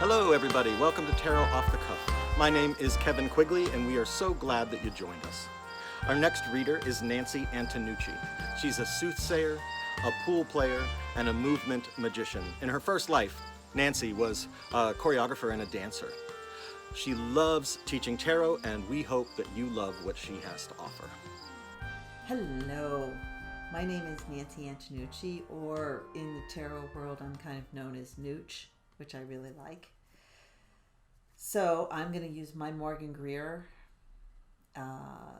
Hello, everybody. Welcome to Tarot Off the Cuff. My name is Kevin Quigley, and we are so glad that you joined us. Our next reader is Nancy Antenucci. She's a soothsayer, a pool player, and a movement magician. In her first life, Nancy was a choreographer and a dancer. She loves teaching tarot, and we hope that you love what she has to offer. Hello, my name is Nancy Antenucci, or in the tarot world I'm kind of known as Nooch, which I really like. So I'm going to use my Morgan-Greer.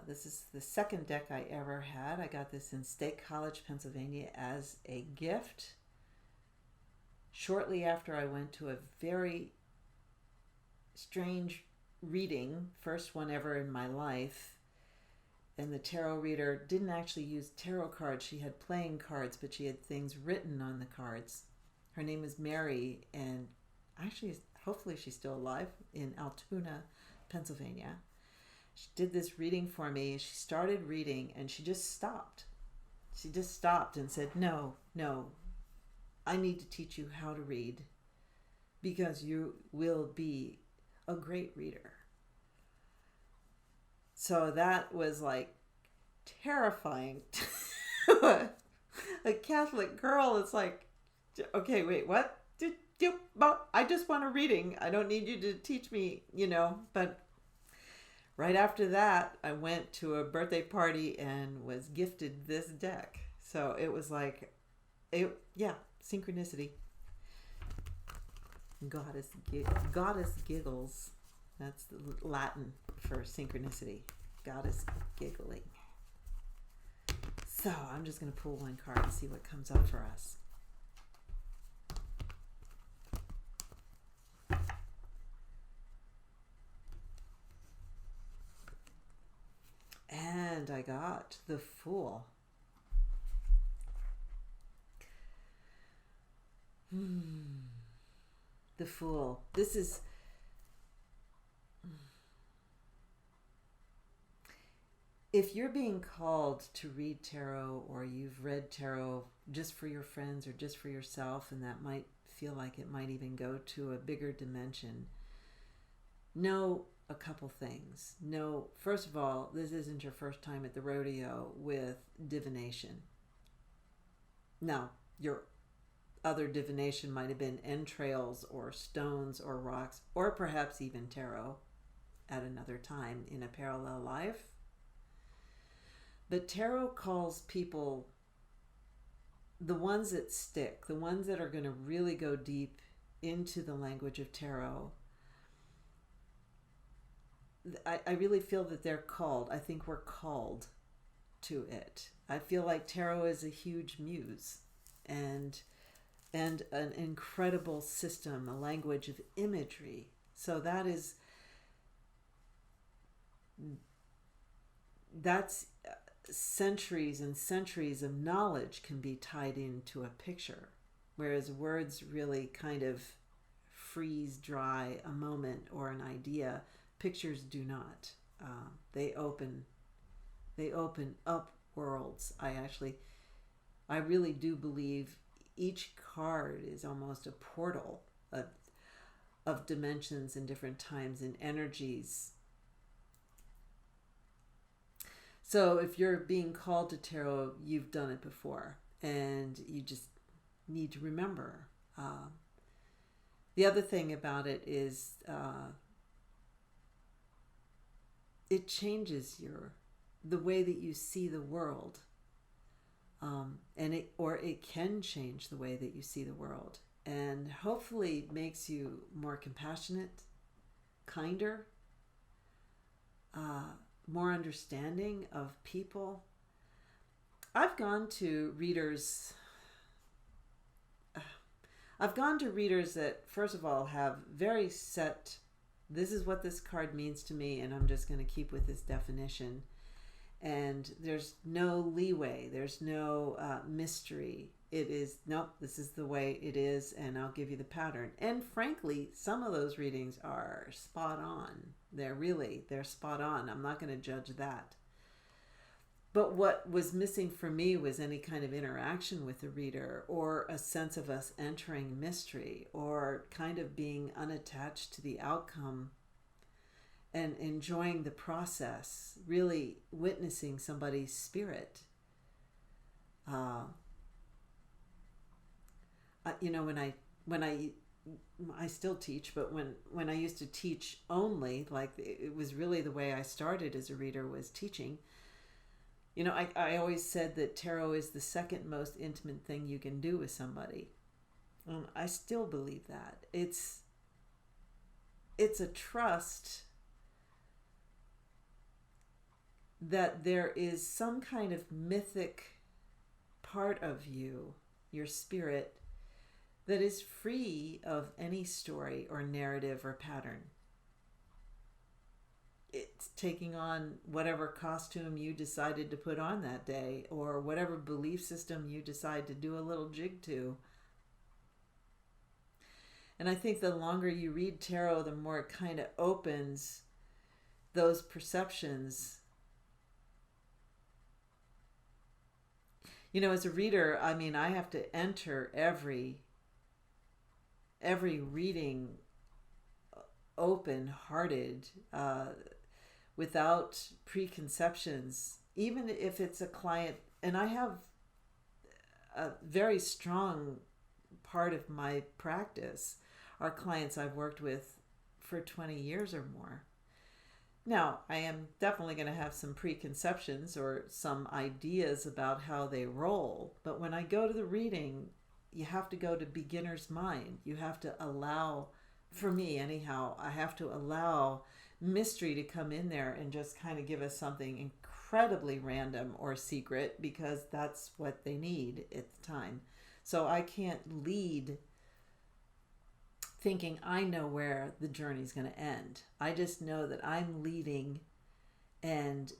This is the second deck I ever had. I got this in State College, Pennsylvania as a gift shortly after I went to a very strange reading, first one ever in my life. And the tarot reader didn't actually use tarot cards. She had playing cards, but she had things written on the cards. Her name is Mary, and actually, hopefully she's still alive, in Altoona, Pennsylvania. She did this reading for me. She started reading, and she just stopped. She just stopped and said, no, I need to teach you how to read because you will be a great reader. So that was like terrifying to a Catholic girl. It's like, okay, wait, what? I just want a reading. I don't need you to teach me, But right after that, I went to a birthday party and was gifted this deck. So it was like, synchronicity. Goddess giggles. That's the Latin for synchronicity. Goddess giggling. So I'm just going to pull one card and see what comes up for us. And I got the Fool. The Fool. This is... If you're being called to read tarot, or you've read tarot just for your friends or just for yourself, and that might feel like it might even go to a bigger dimension, know a couple things. Know, first of all, this isn't your first time at the rodeo with divination. Now, your other divination might have been entrails or stones or rocks, or perhaps even tarot at another time in a parallel life. But tarot calls people, the ones that stick, the ones that are going to really go deep into the language of tarot. I really feel that they're called. I think we're called to it. I feel like tarot is a huge muse and an incredible system, a language of imagery. So that's centuries and centuries of knowledge can be tied into a picture, whereas words really kind of freeze dry a moment or an idea. Pictures do not. They open up worlds. I really do believe each card is almost a portal of dimensions and different times and energies. So if you're being called to tarot, you've done it before, and you just need to remember. The other thing about it is it changes the way that you see the world, and it can change the way that you see the world, and hopefully makes you more compassionate, kinder, more understanding of people. I've gone to readers that, first of all, have very set, this is what this card means to me, and I'm just going to keep with this definition. And there's no leeway. There's no mystery. It is, nope, this is the way it is, and I'll give you the pattern. And frankly, some of those readings are spot on. They're spot on. I'm not going to judge that. But what was missing for me was any kind of interaction with the reader, or a sense of us entering mystery, or kind of being unattached to the outcome and enjoying the process, really witnessing somebody's spirit. You know, when I still teach, but when I used to teach only, like it was really the way I started as a reader, was teaching. You know, I always said that tarot is the second most intimate thing you can do with somebody. And I still believe that. It's a trust that there is some kind of mythic part of you, your spirit, that is free of any story or narrative or pattern. It's taking on whatever costume you decided to put on that day, or whatever belief system you decide to do a little jig to. And I think the longer you read tarot, the more it kind of opens those perceptions. You know, as a reader, I mean, I have to enter every reading open-hearted, without preconceptions, even if it's a client. And I have a very strong part of my practice are clients I've worked with for 20 years or more. Now, I am definitely going to have some preconceptions or some ideas about how they roll, but when I go to the reading, you have to go to beginner's mind. You have to allow, for me anyhow, I have to allow mystery to come in there and just kind of give us something incredibly random or secret, because that's what they need at the time. So I can't lead thinking I know where the journey's going to end. I just know that I'm leading and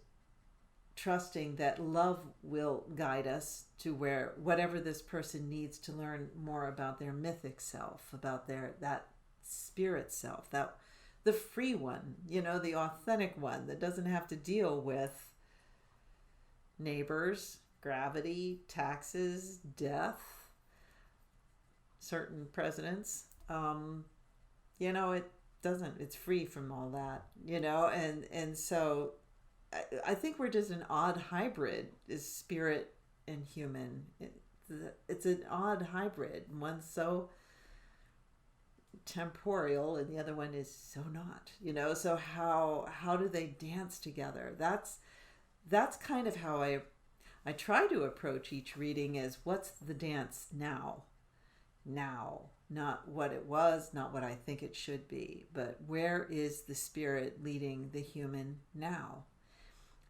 trusting that love will guide us to where whatever this person needs to learn more about their mythic self, about that spirit self, that the free one, you know, the authentic one that doesn't have to deal with neighbors, gravity, taxes, death, certain presidents. You know, it doesn't, it's free from all that, you know, and so I think we're just an odd hybrid, is spirit and human. It's an odd hybrid. One's so temporal and the other one is so not, you know. So how do they dance together? That's kind of how I try to approach each reading, as what's the dance now, not what it was, not what I think it should be, but where is the spirit leading the human now?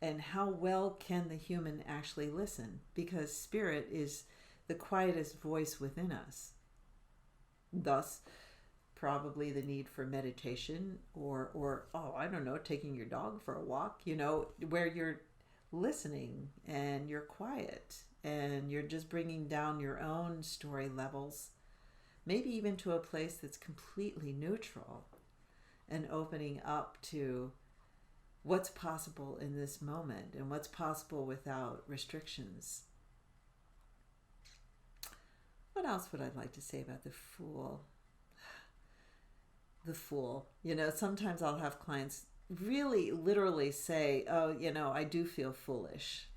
And how well can the human actually listen? Because spirit is the quietest voice within us. Thus, probably the need for meditation, or I don't know, taking your dog for a walk, you know, where you're listening and you're quiet and you're just bringing down your own story levels, maybe even to a place that's completely neutral, and opening up to what's possible in this moment and what's possible without restrictions. What else would I like to say about the Fool? The Fool. You know, sometimes I'll have clients really literally say, oh, you know, I do feel foolish.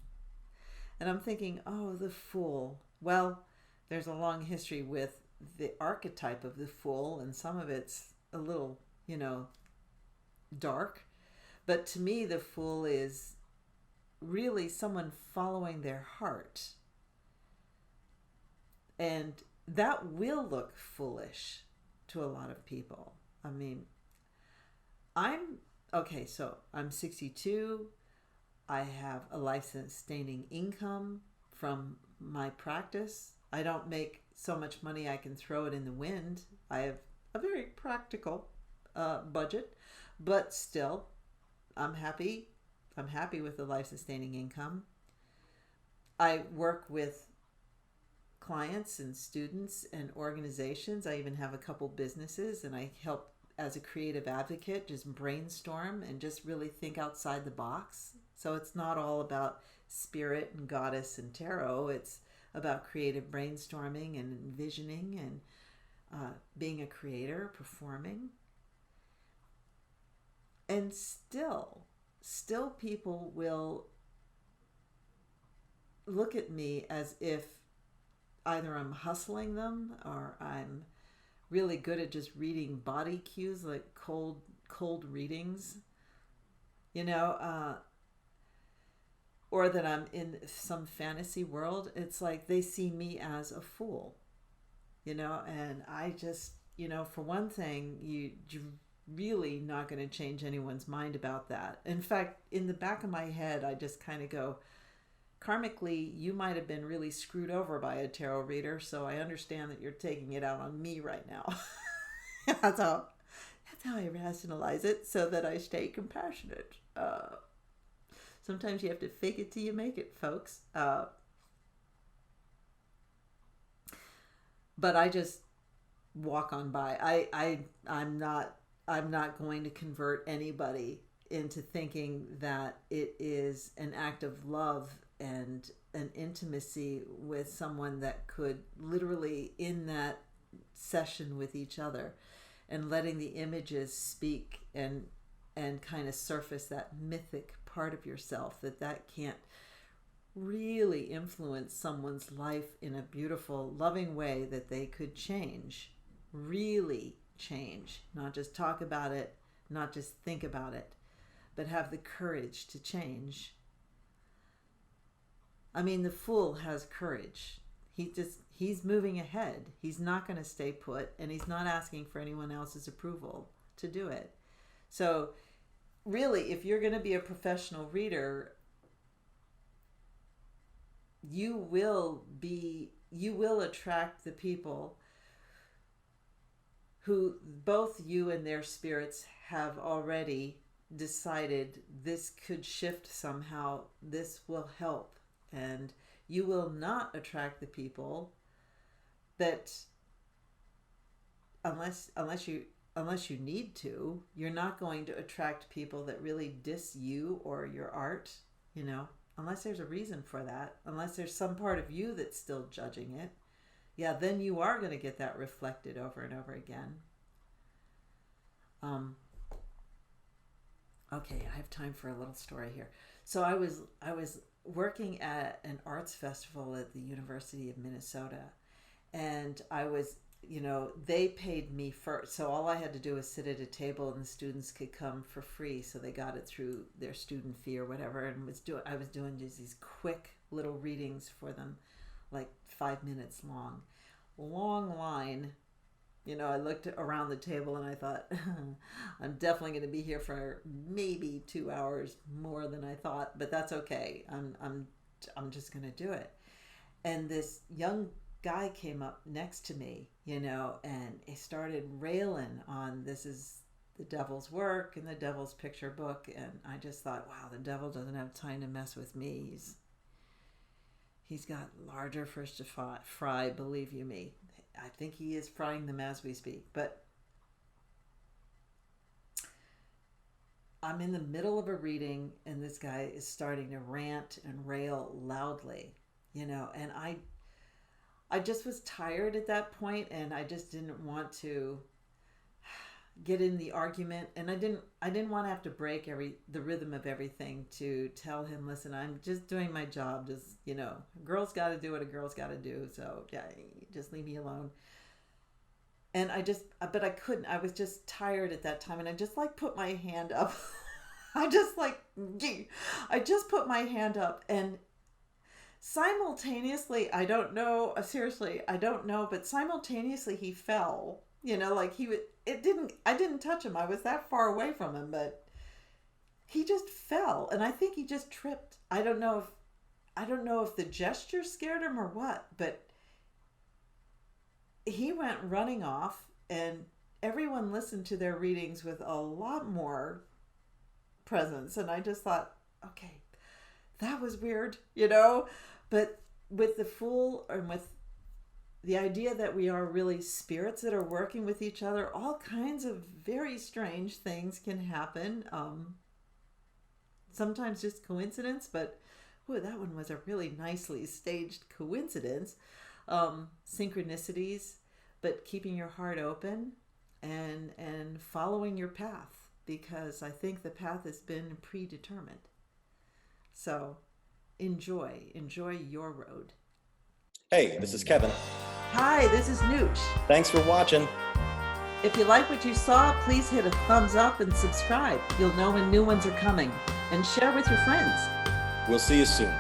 And I'm thinking, oh, the Fool. Well, there's a long history with the archetype of the Fool, and some of it's a little, you know, dark. But to me, the Fool is really someone following their heart. And that will look foolish to a lot of people. I mean, I'm 62. I have a life-sustaining income from my practice. I don't make so much money I can throw it in the wind. I have a very practical budget, but still, I'm happy. I'm happy with the life-sustaining income. I work with clients and students and organizations. I even have a couple businesses, and I help as a creative advocate just brainstorm and just really think outside the box So it's not all about spirit and goddess and tarot. It's about creative brainstorming and envisioning and being a creator, performing. And still people will look at me as if either I'm hustling them or I'm really good at just reading body cues, like cold readings, or that I'm in some fantasy world. It's like they see me as a fool, and I just, for one thing, you're really not going to change anyone's mind about that. In fact, in the back of my head, I just kind of go, karmically, you might have been really screwed over by a tarot reader, so I understand that you're taking it out on me right now. That's how I rationalize it, so that I stay compassionate. Sometimes you have to fake it till you make it, folks. But I just walk on by. I'm not going to convert anybody into thinking that it is an act of love and an intimacy with someone that could literally, in that session with each other and letting the images speak and kind of surface that mythic part of yourself, that can't really influence someone's life in a beautiful, loving way, that they could change, really change, not just talk about it, not just think about it, but have the courage to change. I mean, the fool has courage. He's moving ahead. He's not going to stay put, and he's not asking for anyone else's approval to do it. So really, if you're going to be a professional reader, you will attract the people who both you and their spirits have already decided this could shift somehow, this will help. And you will not attract the people that, unless you need to, you're not going to attract people that really diss you or your art, unless there's a reason for that, unless there's some part of you that's still judging it. Yeah, then you are going to get that reflected over and over again. Okay, I have time for a little story here. So I was working at an arts festival at the University of Minnesota, and I was, they paid me first, so all I had to do was sit at a table and the students could come for free, so they got it through their student fee or whatever, and I was doing just these quick little readings for them, like 5 minutes long. Long line. I looked around the table and I thought, I'm definitely going to be here for maybe 2 hours more than I thought, but that's okay. I'm just going to do it. And this young guy came up next to me, and he started railing on, this is the devil's work and the devil's picture book. And I just thought, wow, the devil doesn't have time to mess with me. He's got larger fish to fry, believe you me. I think he is frying them as we speak. But I'm in the middle of a reading and this guy is starting to rant and rail loudly, and I just was tired at that point, and I just didn't want to get in the argument, and I didn't want to have to break the rhythm of everything to tell him, listen, I'm just doing my job. Just, girl's got to do what a girl's got to do. So yeah, just leave me alone. And but I couldn't. I was just tired at that time, and I just put my hand up. I just put my hand up, and simultaneously, I don't know, seriously, I don't know, but simultaneously he fell. I didn't touch him. I was that far away from him, but he just fell, and I think he just tripped. I don't know if the gesture scared him or what, but he went running off, and everyone listened to their readings with a lot more presence, and I just thought, okay, that was weird, but with the Fool and with the idea that we are really spirits that are working with each other, all kinds of very strange things can happen. sometimes just coincidence, but whoa, that one was a really nicely staged coincidence. Synchronicities, but keeping your heart open and following your path, because I think the path has been predetermined. So enjoy your road. Hey, this is Kevin. Hi, this is Nooch. Thanks for watching. If you like what you saw, please hit a thumbs up and subscribe. You'll know when new ones are coming. And share with your friends. We'll see you soon.